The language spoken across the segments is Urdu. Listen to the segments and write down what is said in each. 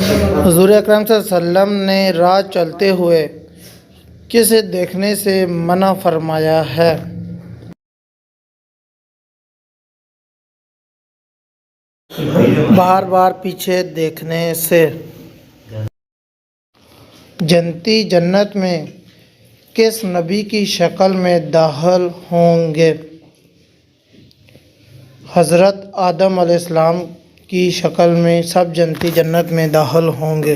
حضور اکرم صلی اللہ علیہ وسلم نے رات چلتے ہوئے کسے دیکھنے سے منع فرمایا ہے؟ بار بار پیچھے دیکھنے سے۔ جنتی جنت میں کس نبی کی شکل میں داخل ہوں گے؟ حضرت آدم علیہ السلام کی شکل میں سب جنتی جنت میں داخل ہوں گے۔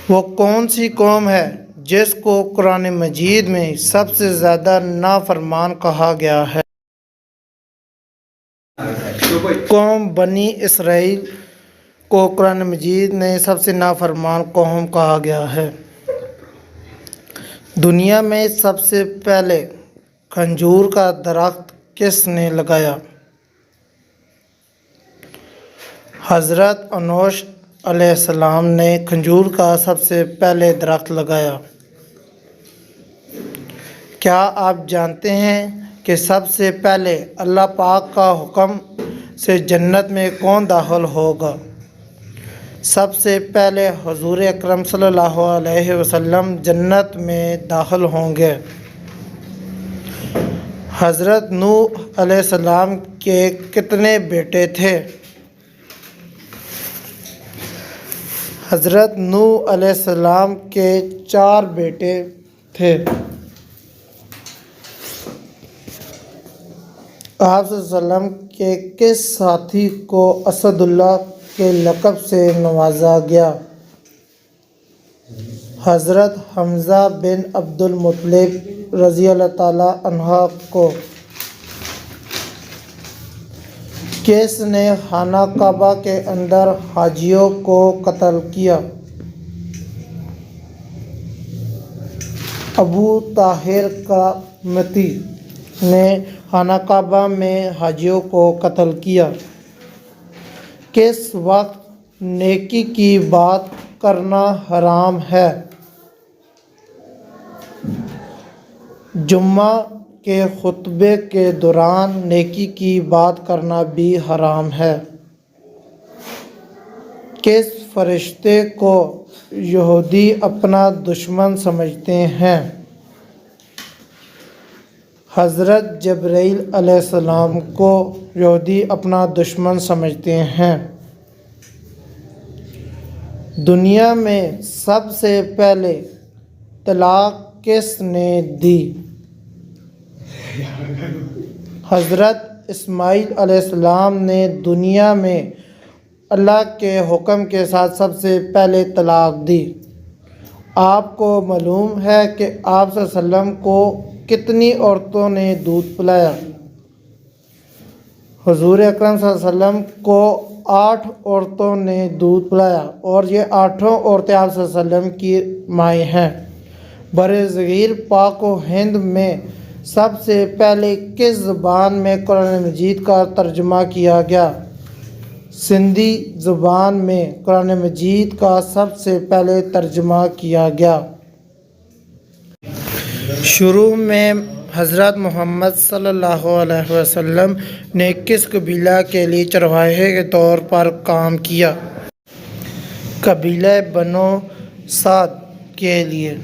وہ کون سی قوم ہے جس کو قرآن مجید میں سب سے زیادہ نافرمان کہا گیا ہے؟ قوم بنی اسرائیل کو قرآن مجید نے سب سے نافرمان قوم کہا گیا ہے۔ دنیا میں سب سے پہلے کھجور کا درخت کس نے لگایا؟ حضرت انوش علیہ السلام نے کھجور کا سب سے پہلے درخت لگایا۔ کیا آپ جانتے ہیں کہ سب سے پہلے اللہ پاک کا حکم سے جنت میں کون داخل ہوگا؟ سب سے پہلے حضور اکرم صلی اللہ علیہ وسلم جنت میں داخل ہوں گے۔ حضرت نوح علیہ السلام کے کتنے بیٹے تھے؟ حضرت نوح علیہ السلام کے 4 بیٹے تھے۔ آپ صلی اللہ علیہ وسلم کے کس ساتھی کو اسد اللہ کے لقب سے نوازا گیا؟ حضرت حمزہ بن عبد المطلب رضی اللہ تعالیٰ عنہ کو۔ کس نے خانہ کعبہ کے اندر حاجیوں کو قتل کیا؟ ابو طاہر قامتی نے خانہ کعبہ میں حاجیوں کو قتل کیا۔ کس وقت نیکی کی بات کرنا حرام ہے؟ جمعہ کے خطبے کے دوران نیکی کی بات کرنا بھی حرام ہے۔ کس فرشتے کو یہودی اپنا دشمن سمجھتے ہیں؟ حضرت جبرائیل علیہ السلام کو یہودی اپنا دشمن سمجھتے ہیں۔ دنیا میں سب سے پہلے طلاق کس نے دی؟ حضرت اسماعیل علیہ السلام نے دنیا میں اللہ کے حکم کے ساتھ سب سے پہلے طلاق دی۔ آپ کو معلوم ہے کہ آپ صلی اللہ علیہ وسلم کو کتنی عورتوں نے دودھ پلایا؟ حضور اکرم صلی اللہ علیہ وسلم کو 8 عورتوں نے دودھ پلایا اور یہ 8 عورتیں آپ صلی اللہ علیہ وسلم کی مائیں ہیں۔ برصغیر پاک و ہند میں سب سے پہلے کس زبان میں قرآن مجید کا ترجمہ کیا گیا؟ سندھی زبان میں قرآن مجید کا سب سے پہلے ترجمہ کیا گیا۔ شروع میں حضرت محمد صلی اللہ علیہ وسلم نے کس قبیلہ کے لیے چرواہے کے طور پر کام کیا؟ قبیلہ بنو سعد کے لیے۔